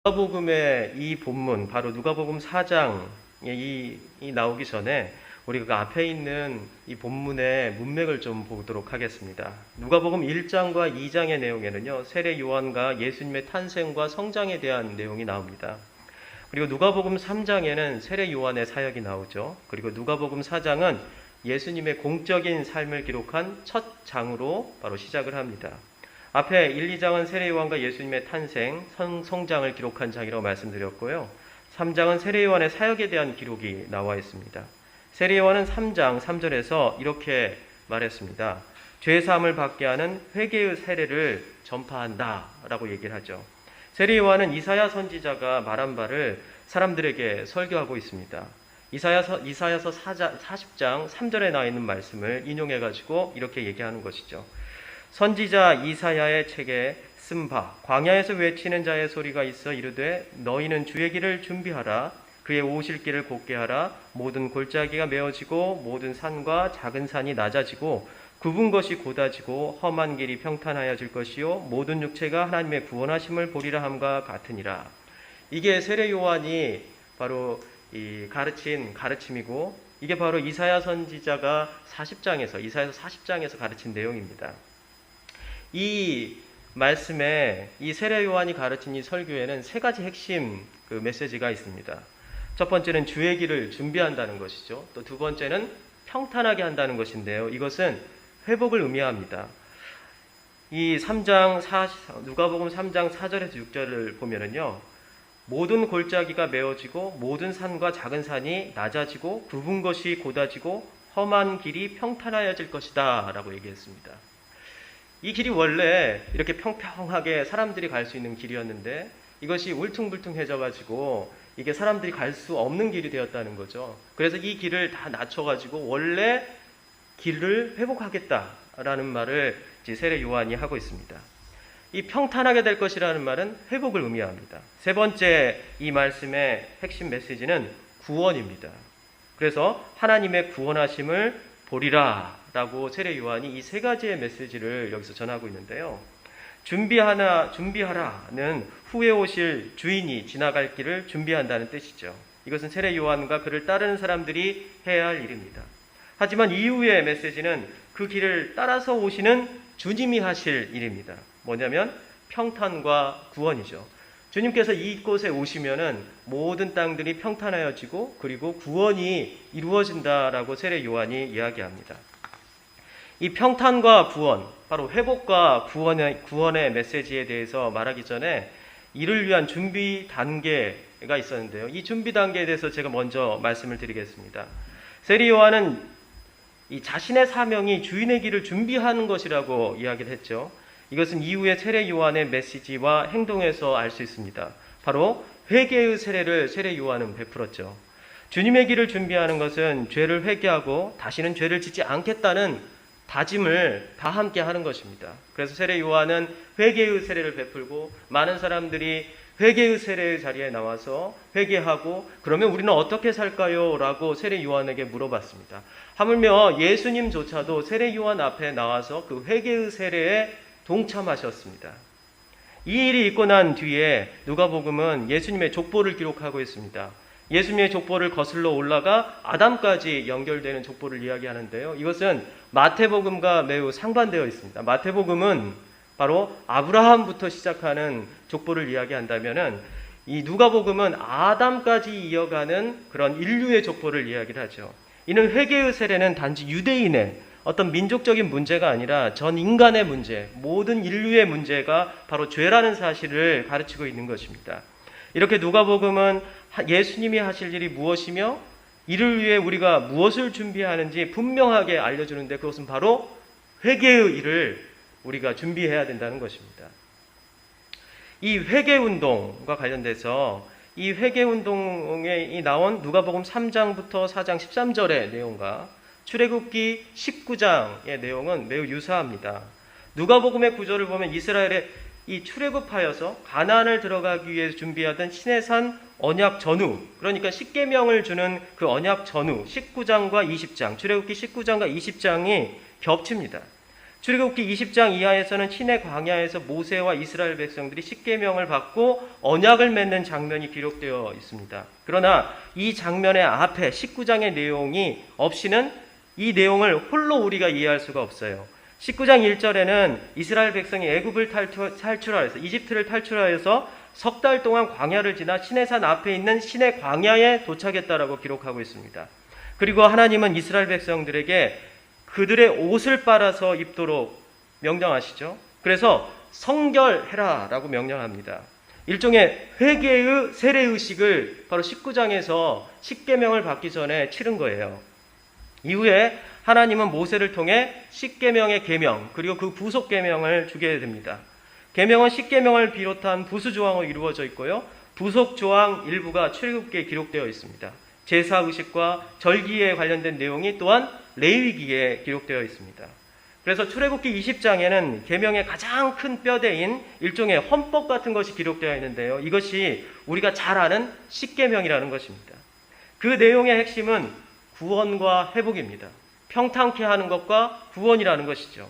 누가복음의 이 본문, 바로 누가복음 4장에 이 나오기 전에 우리가 그 앞에 있는 이 본문의 문맥을 좀 보도록 하겠습니다. 누가복음 1장과 2장의 내용에는요, 세례 요한과 예수님의 탄생과 성장에 대한 내용이 나옵니다. 그리고 누가복음 3장에는 세례 요한의 사역이 나오죠. 그리고 누가복음 4장은 예수님의 공적인 삶을 기록한 첫 장으로 바로 시작을 합니다. 앞에 1, 2장은 세례 요한과 예수님의 탄생, 성장을 기록한 장이라고 말씀드렸고요. 3장은 세례 요한의 사역에 대한 기록이 나와 있습니다. 세례 요한은 3장 3절에서 이렇게 말했습니다. 죄사함을 받게 하는 회개의 세례를 전파한다 라고 얘기를 하죠. 세례 요한은 이사야 선지자가 말한 바를 사람들에게 설교하고 있습니다. 이사야서 40장 3절에 나와 있는 말씀을 인용해가지고 이렇게 얘기하는 것이죠. 선지자 이사야의 책에 쓴 바 광야에서 외치는 자의 소리가 있어 이르되 너희는 주의 길을 준비하라. 그의 오실 길을 곧게 하라. 모든 골짜기가 메어지고 모든 산과 작은 산이 낮아지고 굽은 것이 곧아지고 험한 길이 평탄하여질 것이요 모든 육체가 하나님의 구원하심을 보리라 함과 같으니라. 이게 세례 요한이 바로 이 가르친 가르침이고, 이게 바로 이사야 선지자가 이사야서 40장에서 가르친 내용입니다. 이 말씀에 이 세례 요한이 가르친 이 설교에는 세 가지 핵심 메시지가 있습니다. 첫 번째는 주의 길을 준비한다는 것이죠. 또 두 번째는 평탄하게 한다는 것인데요. 이것은 회복을 의미합니다. 이 누가복음 3장 4절에서 6절을 보면은요, 모든 골짜기가 메어지고 모든 산과 작은 산이 낮아지고 굽은 것이 곧아지고 험한 길이 평탄하여질 것이다 라고 얘기했습니다. 이 길이 원래 이렇게 평평하게 사람들이 갈 수 있는 길이었는데 이것이 울퉁불퉁해져가지고 이게 사람들이 갈 수 없는 길이 되었다는 거죠. 그래서 이 길을 다 낮춰가지고 원래 길을 회복하겠다라는 말을 세례 요한이 하고 있습니다. 이 평탄하게 될 것이라는 말은 회복을 의미합니다. 세 번째 이 말씀의 핵심 메시지는 구원입니다. 그래서 하나님의 구원하심을 보리라 라고 세례 요한이 이 세 가지의 메시지를 여기서 전하고 있는데요. 준비하라는 후에 오실 주인이 지나갈 길을 준비한다는 뜻이죠. 이것은 세례 요한과 그를 따르는 사람들이 해야 할 일입니다. 하지만 이후의 메시지는 그 길을 따라서 오시는 주님이 하실 일입니다. 뭐냐면 평탄과 구원이죠. 주님께서 이곳에 오시면은 모든 땅들이 평탄하여지고 그리고 구원이 이루어진다라고 세례 요한이 이야기합니다. 이 평탄과 구원, 바로 회복과 구원의 메시지에 대해서 말하기 전에 이를 위한 준비 단계가 있었는데요. 이 준비 단계에 대해서 제가 먼저 말씀을 드리겠습니다. 세례 요한은 이 자신의 사명이 주인의 길을 준비하는 것이라고 이야기를 했죠. 이것은 이후에 세례 요한의 메시지와 행동에서 알 수 있습니다. 바로 회개의 세례를 세례 요한은 베풀었죠. 주님의 길을 준비하는 것은 죄를 회개하고 다시는 죄를 짓지 않겠다는 다짐을 다 함께 하는 것입니다. 그래서 세례 요한은 회개의 세례를 베풀고 많은 사람들이 회개의 세례의 자리에 나와서 회개하고 그러면 우리는 어떻게 살까요? 라고 세례 요한에게 물어봤습니다. 하물며 예수님조차도 세례 요한 앞에 나와서 그 회개의 세례에 동참하셨습니다. 이 일이 있고 난 뒤에 누가복음은 예수님의 족보를 기록하고 있습니다. 예수님의 족보를 거슬러 올라가 아담까지 연결되는 족보를 이야기하는데요. 이것은 마태복음과 매우 상반되어 있습니다. 마태복음은 바로 아브라함부터 시작하는 족보를 이야기한다면은 이 누가복음은 아담까지 이어가는 그런 인류의 족보를 이야기를 하죠. 이는 회개의 세례는 단지 유대인의 어떤 민족적인 문제가 아니라 전 인간의 문제, 모든 인류의 문제가 바로 죄라는 사실을 가르치고 있는 것입니다. 이렇게 누가복음은 예수님이 하실 일이 무엇이며 이를 위해 우리가 무엇을 준비하는지 분명하게 알려주는데 그것은 바로 회개의 일을 우리가 준비해야 된다는 것입니다. 이 회개운동과 관련돼서 이 회개운동에 나온 누가복음 3장부터 4장 13절의 내용과 출애굽기 19장의 내용은 매우 유사합니다. 누가복음의 구조를 보면 이스라엘의 이 출애굽하여서 가나안을 들어가기 위해 준비하던 시내산 언약 전후, 그러니까 십계명을 주는 그 언약 전후 19장과 20장, 출애굽기 19장과 20장이 겹칩니다. 출애굽기 20장 이하에서는 시내 광야에서 모세와 이스라엘 백성들이 십계명을 받고 언약을 맺는 장면이 기록되어 있습니다. 그러나 이 장면의 앞에 19장의 내용이 없이는 이 내용을 홀로 우리가 이해할 수가 없어요. 19장 1절에는 이스라엘 백성이 애굽을 탈출하여서 이집트를 탈출하여서 석 달 동안 광야를 지나 시내산 앞에 있는 시내 광야에 도착했다라고 기록하고 있습니다. 그리고 하나님은 이스라엘 백성들에게 그들의 옷을 빨아서 입도록 명령하시죠. 그래서 성결해라 라고 명령합니다. 일종의 회개의 세례의식을 바로 19장에서 십계명을 받기 전에 치른 거예요. 이후에 하나님은 모세를 통해 십계명의 계명 그리고 그 부속 계명을 주게 됩니다. 계명은 십계명을 비롯한 부수 조항으로 이루어져 있고요. 부속 조항 일부가 출애굽기에 기록되어 있습니다. 제사 의식과 절기에 관련된 내용이 또한 레위기에 기록되어 있습니다. 그래서 출애굽기 20장에는 계명의 가장 큰 뼈대인 일종의 헌법 같은 것이 기록되어 있는데요. 이것이 우리가 잘 아는 십계명이라는 것입니다. 그 내용의 핵심은 구원과 회복입니다. 평탄케 하는 것과 구원이라는 것이죠.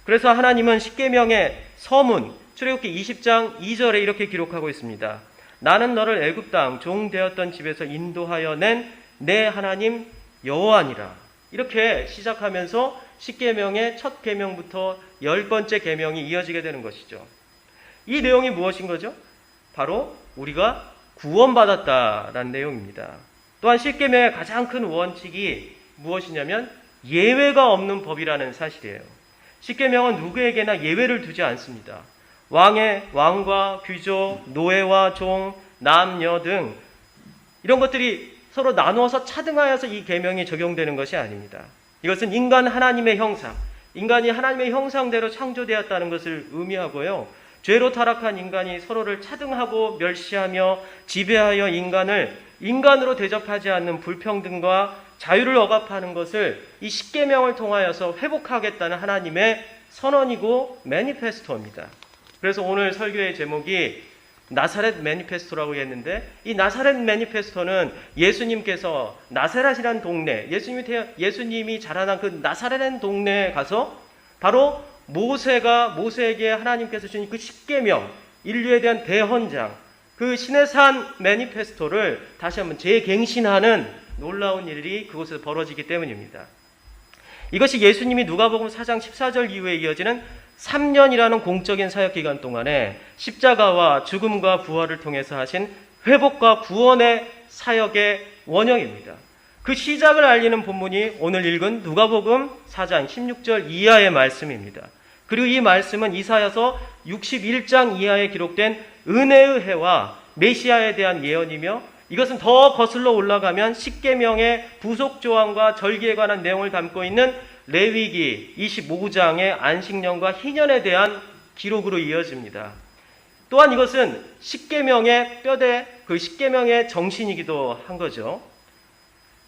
그래서 하나님은 십계명의 서문 출애굽기 20장 2절에 이렇게 기록하고 있습니다. 나는 너를 애굽 땅 종 되었던 집에서 인도하여 낸 내 하나님 여호와니라. 이렇게 시작하면서 십계명의 첫 계명부터 10번째 계명이 이어지게 되는 것이죠. 이 내용이 무엇인 거죠? 바로 우리가 구원받았다라는 내용입니다. 또한 십계명의 가장 큰 원칙이 무엇이냐면 예외가 없는 법이라는 사실이에요. 십계명은 누구에게나 예외를 두지 않습니다. 왕과 귀족, 노예와 종, 남녀 등 이런 것들이 서로 나누어서 차등하여서 이 계명이 적용되는 것이 아닙니다. 이것은 인간 하나님의 형상, 인간이 하나님의 형상대로 창조되었다는 것을 의미하고요. 죄로 타락한 인간이 서로를 차등하고 멸시하며 지배하여 인간을 인간으로 대접하지 않는 불평등과 자유를 억압하는 것을 이 십계명을 통하여서 회복하겠다는 하나님의 선언이고 매니페스토입니다. 그래서 오늘 설교의 제목이 나사렛 매니페스토라고 했는데 이 나사렛 매니페스토는 예수님께서 나사렛이라는 동네, 예수님이 자라난 그 나사렛이라는 동네에 가서 바로 모세에게 하나님께서 주신 그 십계명, 인류에 대한 대헌장, 그 시내산 매니페스토를 다시 한번 재갱신하는 놀라운 일이 그곳에서 벌어지기 때문입니다. 이것이 예수님이 누가복음 4장 14절 이후에 이어지는 3년이라는 공적인 사역 기간 동안에 십자가와 죽음과 부활을 통해서 하신 회복과 구원의 사역의 원형입니다. 그 시작을 알리는 본문이 오늘 읽은 누가복음 4장 16절 이하의 말씀입니다. 그리고 이 말씀은 이사야서 61장 이하에 기록된 은혜의 해와 메시아에 대한 예언이며 이것은 더 거슬러 올라가면 십계명의 부속 조항과 절기에 관한 내용을 담고 있는 레위기 25장의 안식년과 희년에 대한 기록으로 이어집니다. 또한 이것은 십계명의 뼈대, 그 십계명의 정신이기도 한 거죠.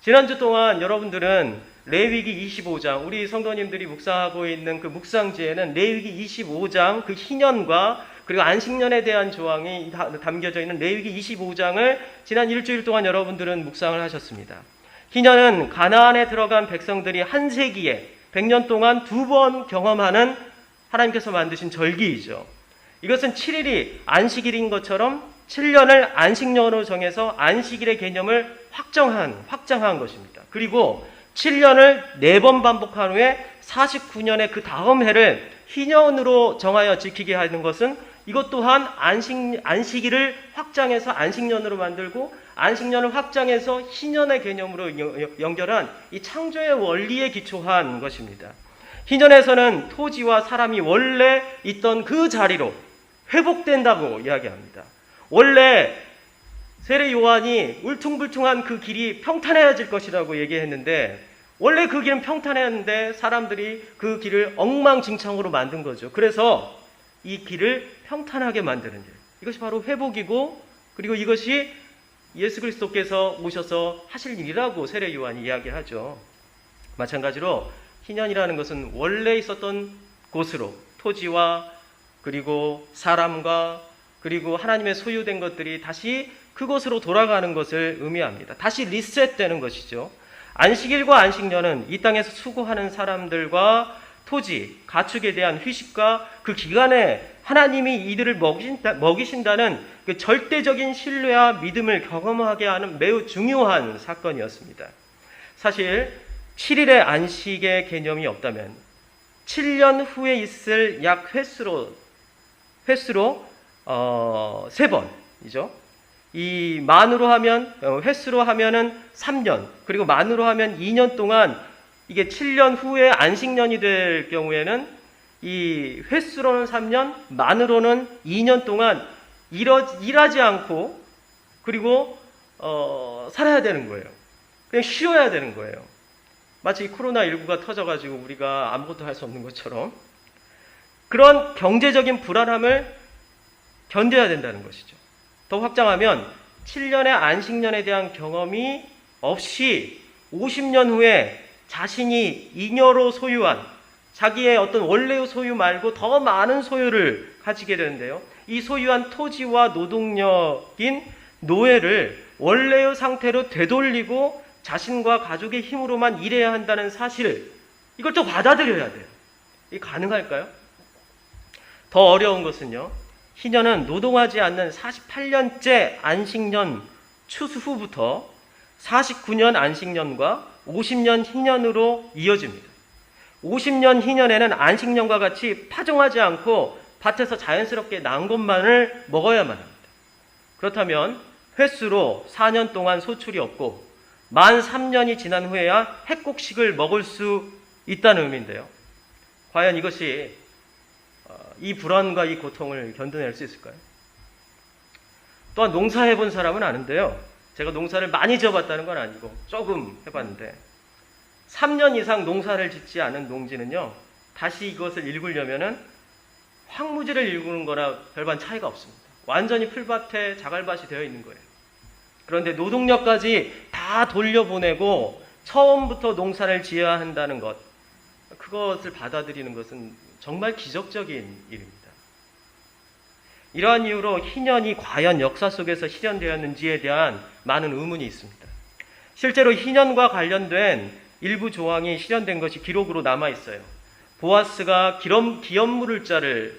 지난주 동안 여러분들은 레위기 25장, 우리 성도님들이 묵상하고 있는 그 묵상지에는 레위기 25장 그 희년과 그리고 안식년에 대한 조항이 담겨져 있는 레위기 25장을 지난 일주일 동안 여러분들은 묵상을 하셨습니다. 희년은 가나안에 들어간 백성들이 한 세기에 100년 동안 2번 경험하는 하나님께서 만드신 절기이죠. 이것은 7일이 안식일인 것처럼 7년을 안식년으로 정해서 안식일의 개념을 확장한 것입니다. 그리고 7년을 4번 반복한 후에 49년의 그 다음 해를 희년으로 정하여 지키게 하는 것은 이것 또한 안식일을 확장해서 안식년으로 만들고 안식년을 확장해서 희년의 개념으로 연결한 이 창조의 원리에 기초한 것입니다. 희년에서는 토지와 사람이 원래 있던 그 자리로 회복된다고 이야기합니다. 원래 세례 요한이 울퉁불퉁한 그 길이 평탄해질 것이라고 얘기했는데 원래 그 길은 평탄했는데 사람들이 그 길을 엉망진창으로 만든 거죠. 그래서 이 길을 평탄하게 만드는 일. 이것이 바로 회복이고 그리고 이것이 예수 그리스도께서 오셔서 하실 일이라고 세례 요한이 이야기하죠. 마찬가지로 희년이라는 것은 원래 있었던 곳으로 토지와 그리고 사람과 그리고 하나님의 소유된 것들이 다시 그곳으로 돌아가는 것을 의미합니다. 다시 리셋되는 것이죠. 안식일과 안식년은 이 땅에서 수고하는 사람들과 토지, 가축에 대한 휴식과 그 기간에 하나님이 이들을 먹이신다는 그 절대적인 신뢰와 믿음을 경험하게 하는 매우 중요한 사건이었습니다. 사실 7일의 안식의 개념이 없다면 7년 후에 있을 약 횟수로 3번이죠. 이 만으로 하면 횟수로 하면은 3년, 그리고 만으로 하면 2년 동안, 이게 7년 후에 안식년이 될 경우에는 이 횟수로는 3년, 만으로는 2년 동안 일하지 않고 그리고 살아야 되는 거예요. 그냥 쉬어야 되는 거예요. 마치 코로나19가 터져가지고 우리가 아무것도 할 수 없는 것처럼 그런 경제적인 불안함을 견뎌야 된다는 것이죠. 더 확장하면 7년의 안식년에 대한 경험이 없이 50년 후에 자신이 잉여로 소유한 자기의 어떤 원래의 소유 말고 더 많은 소유를 가지게 되는데요. 이 소유한 토지와 노동력인 노예를 원래의 상태로 되돌리고 자신과 가족의 힘으로만 일해야 한다는 사실, 이걸 또 받아들여야 돼요. 이게 가능할까요? 더 어려운 것은요, 희년은 노동하지 않는 48년째 안식년 추수 후부터 49년 안식년과 50년 희년으로 이어집니다. 50년 희년에는 안식년과 같이 파종하지 않고 밭에서 자연스럽게 난 것만을 먹어야만 합니다. 그렇다면 횟수로 4년 동안 소출이 없고 만 3년이 지난 후에야 핵곡식을 먹을 수 있다는 의미인데요. 과연 이것이 이 불안과 이 고통을 견뎌낼 수 있을까요? 또한 농사해본 사람은 아는데요. 제가 농사를 많이 지어봤다는 건 아니고 조금 해봤는데 3년 이상 농사를 짓지 않은 농지는요, 다시 이것을 일구려면은 황무지를 일구는 거나 별반 차이가 없습니다. 완전히 풀밭에 자갈밭이 되어 있는 거예요. 그런데 노동력까지 다 돌려보내고 처음부터 농사를 지어야 한다는 것, 그것을 받아들이는 것은 정말 기적적인 일입니다. 이러한 이유로 희년이 과연 역사 속에서 실현되었는지에 대한 많은 의문이 있습니다. 실제로 희년과 관련된 일부 조항이 실현된 것이 기록으로 남아있어요. 보아스가 기업물을 자를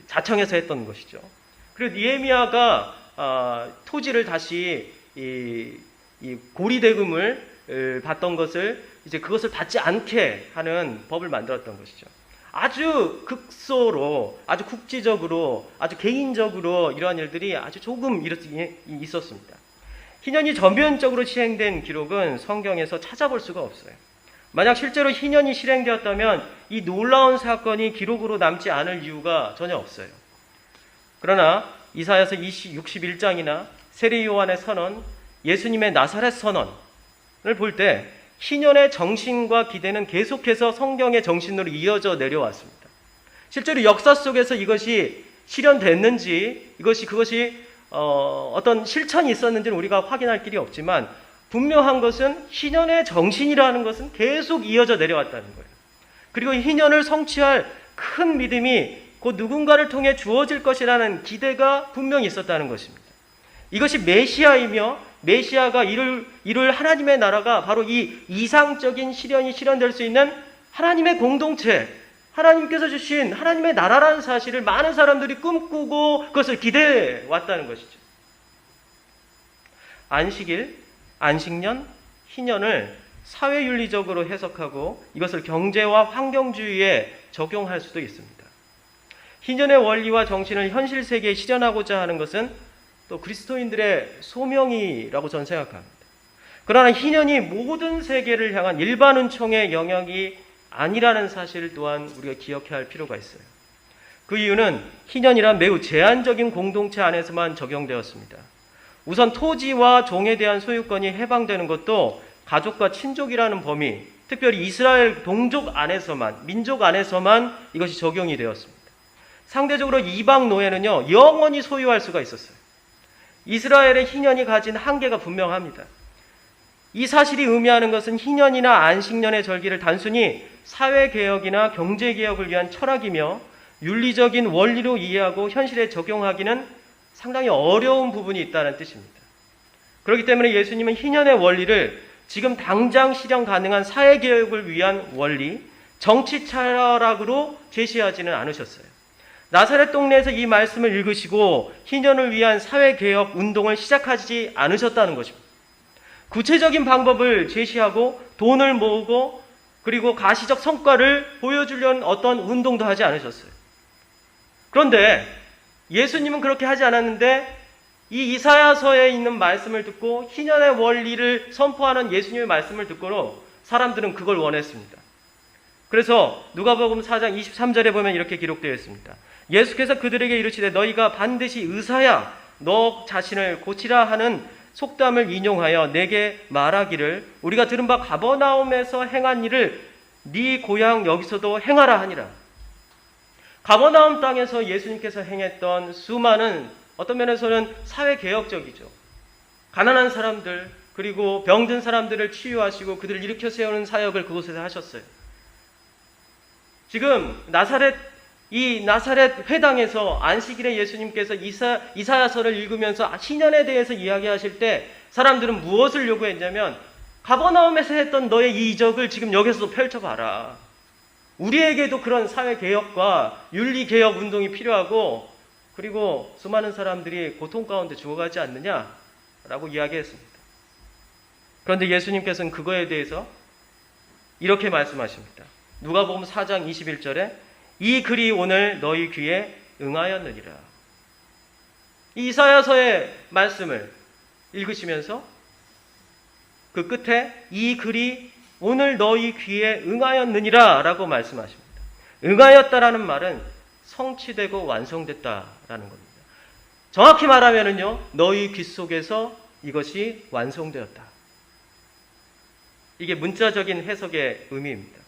자청해서 했던 것이죠. 그리고 니에미아가 토지를 다시 이 고리대금을 받던 것을 이제 그것을 받지 않게 하는 법을 만들었던 것이죠. 아주 극소로, 아주 국지적으로, 아주 개인적으로 이러한 일들이 아주 조금 있었습니다. 희년이 전면적으로 시행된 기록은 성경에서 찾아볼 수가 없어요. 만약 실제로 희년이 실행되었다면 이 놀라운 사건이 기록으로 남지 않을 이유가 전혀 없어요. 그러나 이사야서 61장이나 세례 요한의 선언, 예수님의 나사렛 선언을 볼 때 희년의 정신과 기대는 계속해서 성경의 정신으로 이어져 내려왔습니다. 실제로 역사 속에서 이것이 실현됐는지, 그것이 어떤 실천이 있었는지는 우리가 확인할 길이 없지만 분명한 것은 희년의 정신이라는 것은 계속 이어져 내려왔다는 거예요. 그리고 희년을 성취할 큰 믿음이 곧 누군가를 통해 주어질 것이라는 기대가 분명히 있었다는 것입니다. 이것이 메시아이며 메시아가 이룰 하나님의 나라가 바로 이 이상적인 실현이 실현될 수 있는 하나님의 공동체, 하나님께서 주신 하나님의 나라라는 사실을 많은 사람들이 꿈꾸고 그것을 기대해 왔다는 것이죠. 안식일, 안식년, 희년을 사회윤리적으로 해석하고 이것을 경제와 환경주의에 적용할 수도 있습니다. 희년의 원리와 정신을 현실 세계에 실현하고자 하는 것은 또 그리스도인들의 소명이라고 저는 생각합니다. 그러나 희년이 모든 세계를 향한 일반 은총의 영역이 아니라는 사실 또한 우리가 기억해야 할 필요가 있어요. 그 이유는 희년이란 매우 제한적인 공동체 안에서만 적용되었습니다. 우선 토지와 종에 대한 소유권이 해방되는 것도 가족과 친족이라는 범위, 특별히 이스라엘 동족 안에서만, 민족 안에서만 이것이 적용이 되었습니다. 상대적으로 이방 노예는요, 영원히 소유할 수가 있었어요. 이스라엘의 희년이 가진 한계가 분명합니다. 이 사실이 의미하는 것은 희년이나 안식년의 절기를 단순히 사회개혁이나 경제개혁을 위한 철학이며 윤리적인 원리로 이해하고 현실에 적용하기는 상당히 어려운 부분이 있다는 뜻입니다. 그렇기 때문에 예수님은 희년의 원리를 지금 당장 실현 가능한 사회개혁을 위한 원리, 정치 철학으로 제시하지는 않으셨어요. 나사렛 동네에서 이 말씀을 읽으시고 희년을 위한 사회개혁 운동을 시작하지 않으셨다는 것입니다. 구체적인 방법을 제시하고 돈을 모으고 그리고 가시적 성과를 보여주려는 어떤 운동도 하지 않으셨어요. 그런데 예수님은 그렇게 하지 않았는데 이 이사야서에 있는 말씀을 듣고 희년의 원리를 선포하는 예수님의 말씀을 듣고는 사람들은 그걸 원했습니다. 그래서 누가복음 4장 23절에 보면 이렇게 기록되어 있습니다. 예수께서 그들에게 이르시되 너희가 반드시 의사야 너 자신을 고치라 하는 속담을 인용하여 내게 말하기를 우리가 들은 바 가버나움에서 행한 일을 네 고향 여기서도 행하라 하니라. 가버나움 땅에서 예수님께서 행했던 수많은 어떤 면에서는 사회개혁적이죠. 가난한 사람들 그리고 병든 사람들을 치유하시고 그들을 일으켜 세우는 사역을 그곳에서 하셨어요. 지금 나사렛 회당에서 안식일에 예수님께서 이사야서를 읽으면서 희년에 대해서 이야기하실 때 사람들은 무엇을 요구했냐면 가버나움에서 했던 너의 이 이적을 지금 여기서도 펼쳐봐라. 우리에게도 그런 사회개혁과 윤리개혁 운동이 필요하고 그리고 수많은 사람들이 고통 가운데 죽어가지 않느냐라고 이야기했습니다. 그런데 예수님께서는 그거에 대해서 이렇게 말씀하십니다. 누가복음 4장 21절에 이 글이 오늘 너희 귀에 응하였느니라. 이 이사야서의 말씀을 읽으시면서 그 끝에 이 글이 오늘 너희 귀에 응하였느니라 라고 말씀하십니다. 응하였다라는 말은 성취되고 완성됐다라는 겁니다. 정확히 말하면은요, 너희 귀 속에서 이것이 완성되었다. 이게 문자적인 해석의 의미입니다.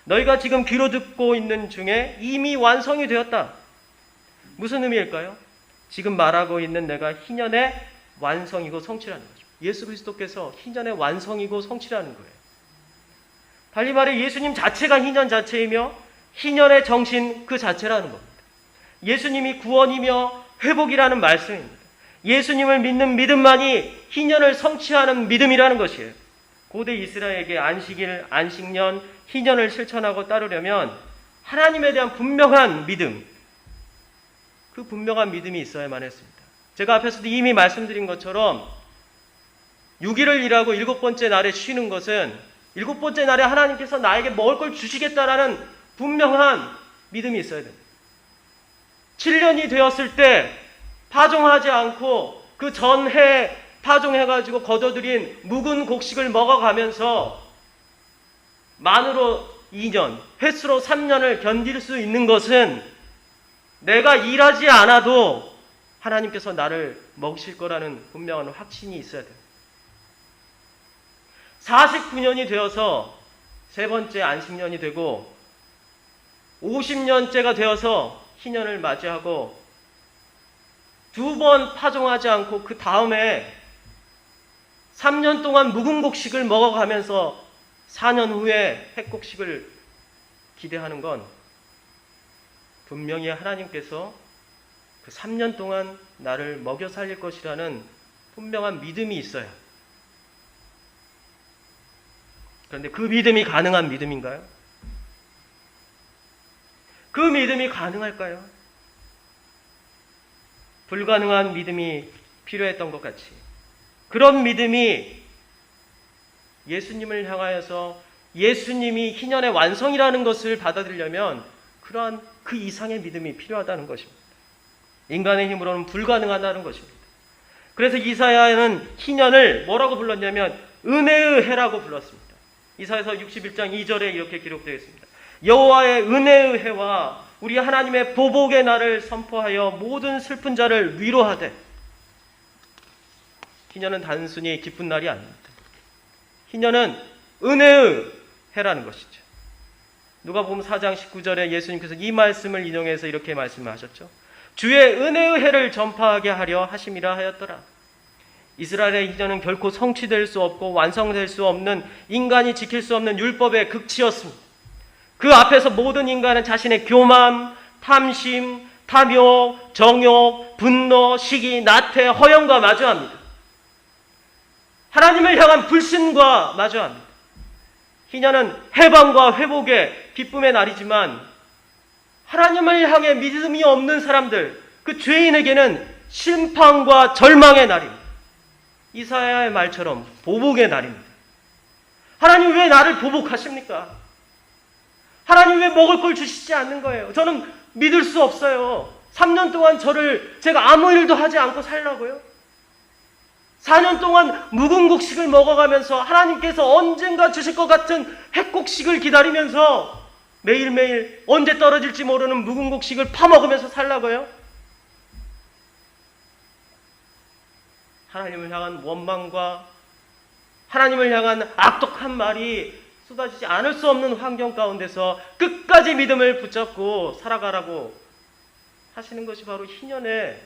너희가 지금 귀로 듣고 있는 중에 이미 완성이 되었다. 무슨 의미일까요? 지금 말하고 있는 내가 희년의 완성이고 성취라는 거죠. 예수 그리스도께서 희년의 완성이고 성취라는 거예요. 달리 말해 예수님 자체가 희년 자체이며 희년의 정신 그 자체라는 겁니다. 예수님이 구원이며 회복이라는 말씀입니다. 예수님을 믿는 믿음만이 희년을 성취하는 믿음이라는 것이에요. 고대 이스라엘에게 안식일, 안식년, 희년을 실천하고 따르려면 하나님에 대한 분명한 믿음, 그 분명한 믿음이 있어야만 했습니다. 제가 앞에서도 이미 말씀드린 것처럼 6일을 일하고 7번째 날에 쉬는 것은 7번째 날에 하나님께서 나에게 먹을 걸 주시겠다라는 분명한 믿음이 있어야 됩니다. 7년이 되었을 때 파종하지 않고 그 전해 파종해가지고 거둬들인 묵은 곡식을 먹어가면서 만으로 2년, 횟수로 3년을 견딜 수 있는 것은 내가 일하지 않아도 하나님께서 나를 먹이실 거라는 분명한 확신이 있어야 됩니다. 49년이 되어서 세 번째 안식년이 되고 50년째가 되어서 희년을 맞이하고 2번 파종하지 않고 그 다음에 3년 동안 묵은 곡식을 먹어가면서 4년 후에 햇곡식을 기대하는 건 분명히 하나님께서 그 3년 동안 나를 먹여 살릴 것이라는 분명한 믿음이 있어요. 그런데 그 믿음이 가능한 믿음인가요? 그 믿음이 가능할까요? 불가능한 믿음이 필요했던 것 같이 그런 믿음이 예수님을 향하여서 예수님이 희년의 완성이라는 것을 받아들이려면 그러한 그 이상의 믿음이 필요하다는 것입니다. 인간의 힘으로는 불가능하다는 것입니다. 그래서 이사야는 희년을 뭐라고 불렀냐면 은혜의 해라고 불렀습니다. 이사야서 61장 2절에 이렇게 기록되어 있습니다. 여호와의 은혜의 해와 우리 하나님의 보복의 날을 선포하여 모든 슬픈 자를 위로하되. 희년은 단순히 기쁜 날이 아닙니다. 희년은 은혜의 해라는 것이죠. 누가복음 4장 19절에 예수님께서 이 말씀을 인용해서 이렇게 말씀하셨죠. 주의 은혜의 해를 전파하게 하려 하심이라 하였더라. 이스라엘의 희년은 결코 성취될 수 없고 완성될 수 없는 인간이 지킬 수 없는 율법의 극치였습니다. 그 앞에서 모든 인간은 자신의 교만, 탐심, 탐욕, 정욕, 분노, 시기, 나태, 허영과 마주합니다. 하나님을 향한 불신과 마주합니다. 희년은 해방과 회복의 기쁨의 날이지만 하나님을 향해 믿음이 없는 사람들, 그 죄인에게는 심판과 절망의 날입니다. 이사야의 말처럼 보복의 날입니다. 하나님 왜 나를 보복하십니까? 하나님 왜 먹을 걸 주시지 않는 거예요? 저는 믿을 수 없어요. 3년 동안 제가 아무 일도 하지 않고 살라고요? 4년 동안 묵은 곡식을 먹어가면서 하나님께서 언젠가 주실 것 같은 핵곡식을 기다리면서 매일매일 언제 떨어질지 모르는 묵은 곡식을 파먹으면서 살라고요? 하나님을 향한 원망과 하나님을 향한 악독한 말이 쏟아지지 않을 수 없는 환경 가운데서 끝까지 믿음을 붙잡고 살아가라고 하시는 것이 바로 희년의,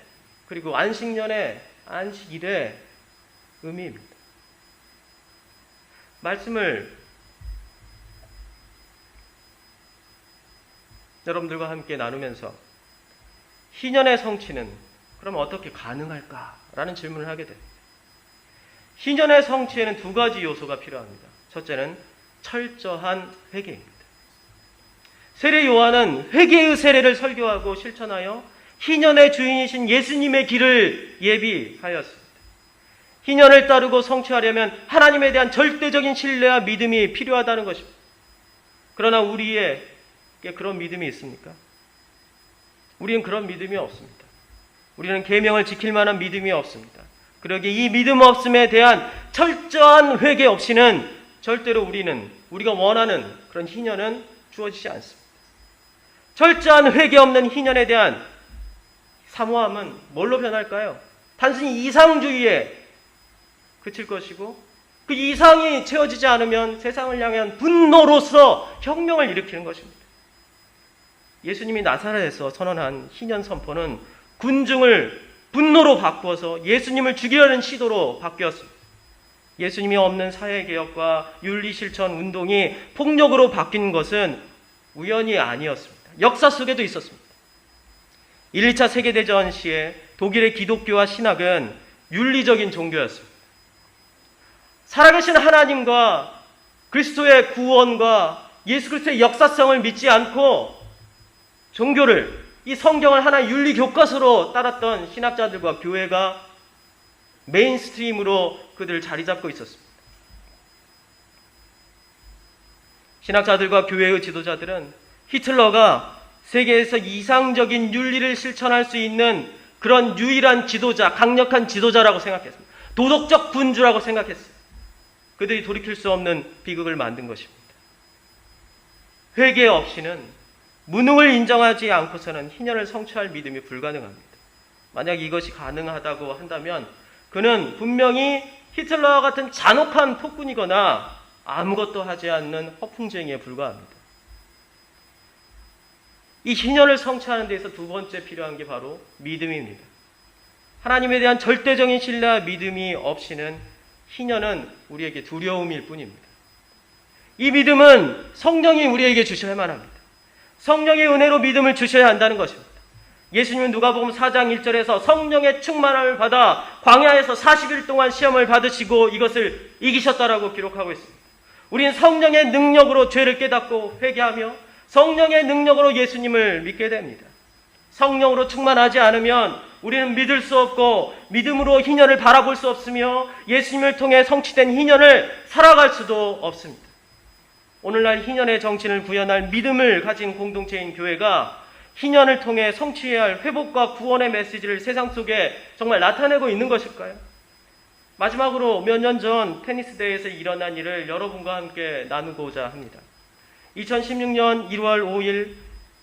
그리고 안식년의, 안식일의 의미입니다. 말씀을 여러분들과 함께 나누면서 희년의 성취는 그럼 어떻게 가능할까라는 질문을 하게 됩니다. 희년의 성취에는 두 가지 요소가 필요합니다. 첫째는 철저한 회개입니다. 세례 요한은 회개의 세례를 설교하고 실천하여 희년의 주인이신 예수님의 길을 예비하였습니다. 희년을 따르고 성취하려면 하나님에 대한 절대적인 신뢰와 믿음이 필요하다는 것입니다. 그러나 우리에게 그런 믿음이 있습니까? 우리는 그런 믿음이 없습니다. 우리는 계명을 지킬 만한 믿음이 없습니다. 그러기에 이 믿음 없음에 대한 철저한 회개 없이는 절대로 우리가 원하는 그런 희년은 주어지지 않습니다. 철저한 회개 없는 희년에 대한 사모함은 뭘로 변할까요? 단순히 이상주의에 그칠 것이고, 그 이상이 채워지지 않으면 세상을 향한 분노로서 혁명을 일으키는 것입니다. 예수님이 나사렛에서 선언한 희년 선포는 군중을 분노로 바꾸어서 예수님을 죽이려는 시도로 바뀌었습니다. 예수님이 없는 사회개혁과 윤리실천 운동이 폭력으로 바뀐 것은 우연이 아니었습니다. 역사 속에도 있었습니다. 1, 2차 세계대전 시에 독일의 기독교와 신학은 윤리적인 종교였습니다. 살아계신 하나님과 그리스도의 구원과 예수 그리스도의 역사성을 믿지 않고 종교를, 이 성경을 하나의 윤리 교과서로 따랐던 신학자들과 교회가 메인스트림으로 그들 자리 잡고 있었습니다. 신학자들과 교회의 지도자들은 히틀러가 세계에서 이상적인 윤리를 실천할 수 있는 그런 유일한 지도자, 강력한 지도자라고 생각했습니다. 도덕적 군주라고 생각했어요. 그들이 돌이킬 수 없는 비극을 만든 것입니다. 회개 없이는, 무능을 인정하지 않고서는 희년을 성취할 믿음이 불가능합니다. 만약 이것이 가능하다고 한다면 그는 분명히 히틀러와 같은 잔혹한 폭군이거나 아무것도 하지 않는 허풍쟁이에 불과합니다. 이 희년을 성취하는 데서 두 번째 필요한 게 바로 믿음입니다. 하나님에 대한 절대적인 신뢰와 믿음이 없이는 희년은 우리에게 두려움일 뿐입니다. 이 믿음은 성령이 우리에게 주셔야만 합니다. 성령의 은혜로 믿음을 주셔야 한다는 것입니다. 예수님은 누가복음 4장 1절에서 성령의 충만함을 받아 광야에서 40일 동안 시험을 받으시고 이것을 이기셨다라고 기록하고 있습니다. 우리는 성령의 능력으로 죄를 깨닫고 회개하며 성령의 능력으로 예수님을 믿게 됩니다. 성령으로 충만하지 않으면 우리는 믿을 수 없고 믿음으로 희년을 바라볼 수 없으며 예수님을 통해 성취된 희년을 살아갈 수도 없습니다. 오늘날 희년의 정신을 구현할 믿음을 가진 공동체인 교회가 희년을 통해 성취해야 할 회복과 구원의 메시지를 세상 속에 정말 나타내고 있는 것일까요? 마지막으로 몇 년 전 테니스 대회에서 일어난 일을 여러분과 함께 나누고자 합니다. 2016년 1월 5일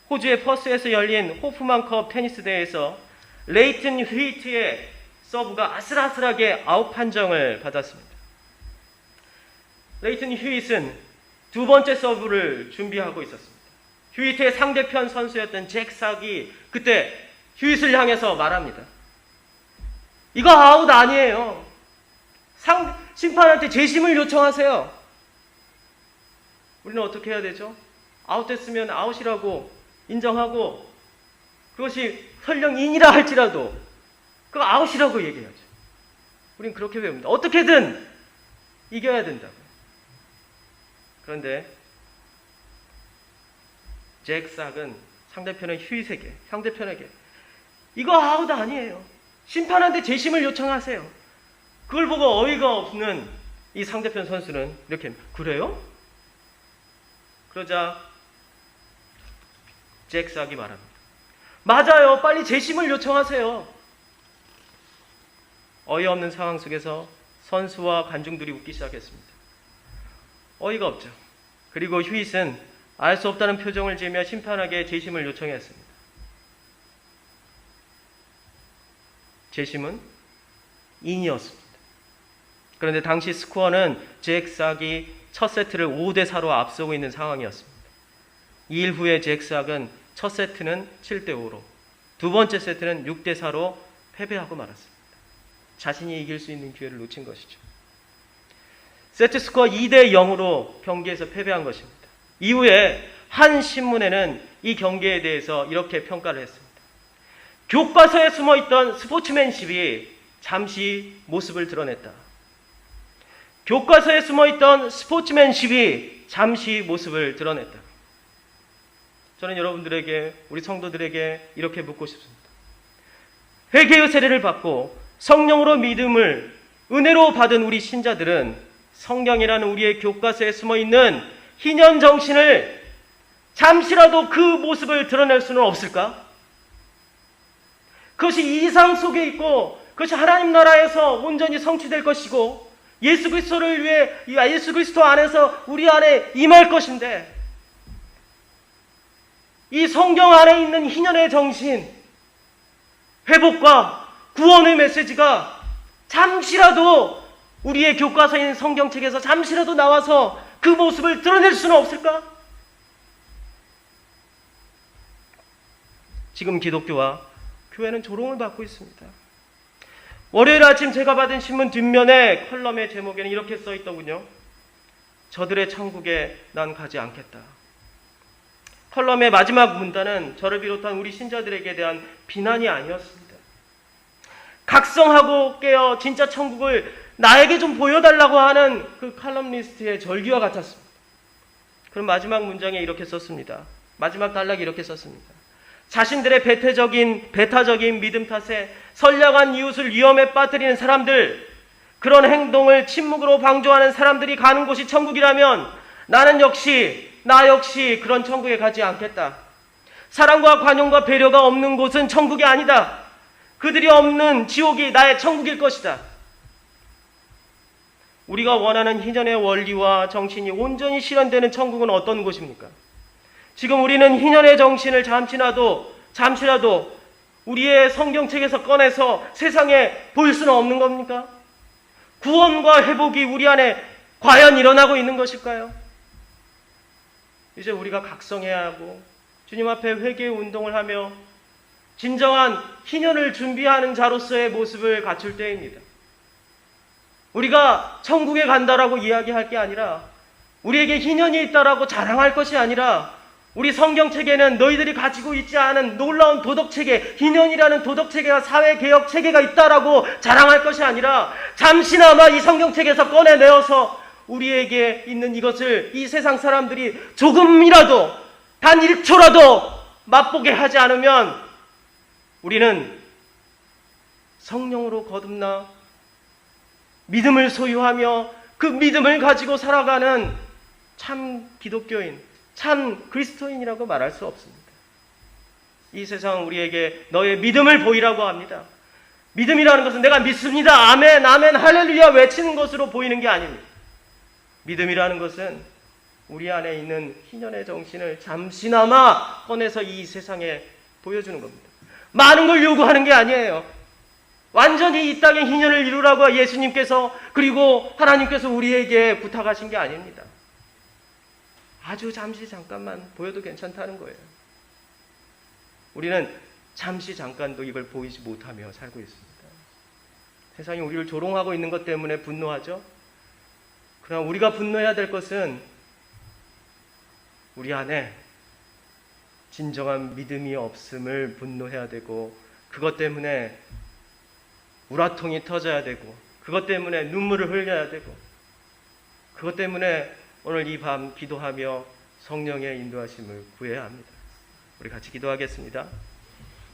호주의 퍼스에서 열린 호프만컵 테니스 대회에서 레이튼 휘트의 서브가 아슬아슬하게 아웃 판정을 받았습니다. 레이튼 휘트는 두 번째 서브를 준비하고 있었습니다. 휴이트의 상대편 선수였던 잭 sak이 그때 휴이트를 향해서 말합니다. 이거 아웃 아니에요. 심판한테 재심을 요청하세요. 우리는 어떻게 해야 되죠? 아웃됐으면 아웃이라고 인정하고 그것이 설령 인이라 할지라도 그거 아웃이라고 얘기해야죠. 우리는 그렇게 배웁니다. 어떻게든 이겨야 된다고요. 그런데 잭 삭은 상대편의 휴이에게, 상대편에게 이거 아웃 아니에요. 심판한테 재심을 요청하세요. 그걸 보고 어이가 없는 이 상대편 선수는 이렇게, 그래요? 그러자 잭 삭이 말합니다. 맞아요. 빨리 재심을 요청하세요. 어이없는 상황 속에서 선수와 관중들이 웃기 시작했습니다. 어이가 없죠. 그리고 휴잇은 알 수 없다는 표정을 지으며 심판에게 재심을 요청했습니다. 재심은 인이었습니다. 그런데 당시 스코어는 잭 삭이 첫 세트를 5대4로 앞서고 있는 상황이었습니다. 2일 후에 잭 삭은 첫 세트는 7대5로, 두 번째 세트는 6대4로 패배하고 말았습니다. 자신이 이길 수 있는 기회를 놓친 것이죠. 세트 스코어 2대0으로 경기에서 패배한 것입니다. 이후에 한 신문에는 이 경기에 대해서 이렇게 평가를 했습니다. 교과서에 숨어있던 스포츠맨십이 잠시 모습을 드러냈다. 교과서에 숨어있던 스포츠맨십이 잠시 모습을 드러냈다. 저는 여러분들에게, 우리 성도들에게 이렇게 묻고 싶습니다. 회개의 세례를 받고 성령으로 믿음을 은혜로 받은 우리 신자들은 성경이라는 우리의 교과서에 숨어있는 희년 정신을 잠시라도 그 모습을 드러낼 수는 없을까? 그것이 이상 속에 있고 그것이 하나님 나라에서 온전히 성취될 것이고 예수 그리스도를 위해 예수 그리스도 안에서 우리 안에 임할 것인데, 이 성경 안에 있는 희년의 정신, 회복과 구원의 메시지가 잠시라도 우리의 교과서인 성경책에서 잠시라도 나와서 그 모습을 드러낼 수는 없을까? 지금 기독교와 교회는 조롱을 받고 있습니다. 월요일 아침 제가 받은 신문 뒷면에 컬럼의 제목에는 이렇게 써 있더군요. 저들의 천국에 난 가지 않겠다. 컬럼의 마지막 문단은 저를 비롯한 우리 신자들에게 대한 비난이 아니었습니다. 각성하고 깨어 진짜 천국을 나에게 좀 보여달라고 하는 그 칼럼니스트의 절규와 같았습니다. 그럼 마지막 문장에 이렇게 썼습니다. 마지막 단락에 이렇게 썼습니다. 자신들의 배타적인 믿음 탓에 선량한 이웃을 위험에 빠뜨리는 사람들, 그런 행동을 침묵으로 방조하는 사람들이 가는 곳이 천국이라면 나 역시 그런 천국에 가지 않겠다. 사랑과 관용과 배려가 없는 곳은 천국이 아니다. 그들이 없는 지옥이 나의 천국일 것이다. 우리가 원하는 희년의 원리와 정신이 온전히 실현되는 천국은 어떤 곳입니까? 지금 우리는 희년의 정신을 잠시라도 우리의 성경책에서 꺼내서 세상에 보일 수는 없는 겁니까? 구원과 회복이 우리 안에 과연 일어나고 있는 것일까요? 이제 우리가 각성해야 하고 주님 앞에 회개의 운동을 하며 진정한 희년을 준비하는 자로서의 모습을 갖출 때입니다. 우리가 천국에 간다라고 이야기할 게 아니라, 우리에게 희년이 있다라고 자랑할 것이 아니라, 우리 성경책에는 너희들이 가지고 있지 않은 놀라운 도덕체계, 희년이라는 도덕체계와 사회개혁 체계가 있다라고 자랑할 것이 아니라, 잠시나마 이 성경책에서 꺼내내어서 우리에게 있는 이것을 이 세상 사람들이 조금이라도, 단 1초라도 맛보게 하지 않으면 우리는 성령으로 거듭나 믿음을 소유하며 그 믿음을 가지고 살아가는 참 기독교인, 참 그리스도인이라고 말할 수 없습니다. 이 세상은 우리에게 너의 믿음을 보이라고 합니다. 믿음이라는 것은 내가 믿습니다, 아멘, 아멘, 할렐루야 외치는 것으로 보이는 게 아닙니다. 믿음이라는 것은 우리 안에 있는 희년의 정신을 잠시나마 꺼내서 이 세상에 보여주는 겁니다. 많은 걸 요구하는 게 아니에요. 완전히 이 땅의 희년을 이루라고 예수님께서, 그리고 하나님께서 우리에게 부탁하신 게 아닙니다. 아주 잠깐만 보여도 괜찮다는 거예요. 우리는 잠시 잠깐도 이걸 보이지 못하며 살고 있습니다. 세상이 우리를 조롱하고 있는 것 때문에 분노하죠. 그러나 우리가 분노해야 될 것은 우리 안에 진정한 믿음이 없음을 분노해야 되고, 그것 때문에 우라통이 터져야 되고, 그것 때문에 눈물을 흘려야 되고, 그것 때문에 오늘 이 밤 기도하며 성령의 인도하심을 구해야 합니다. 우리 같이 기도하겠습니다.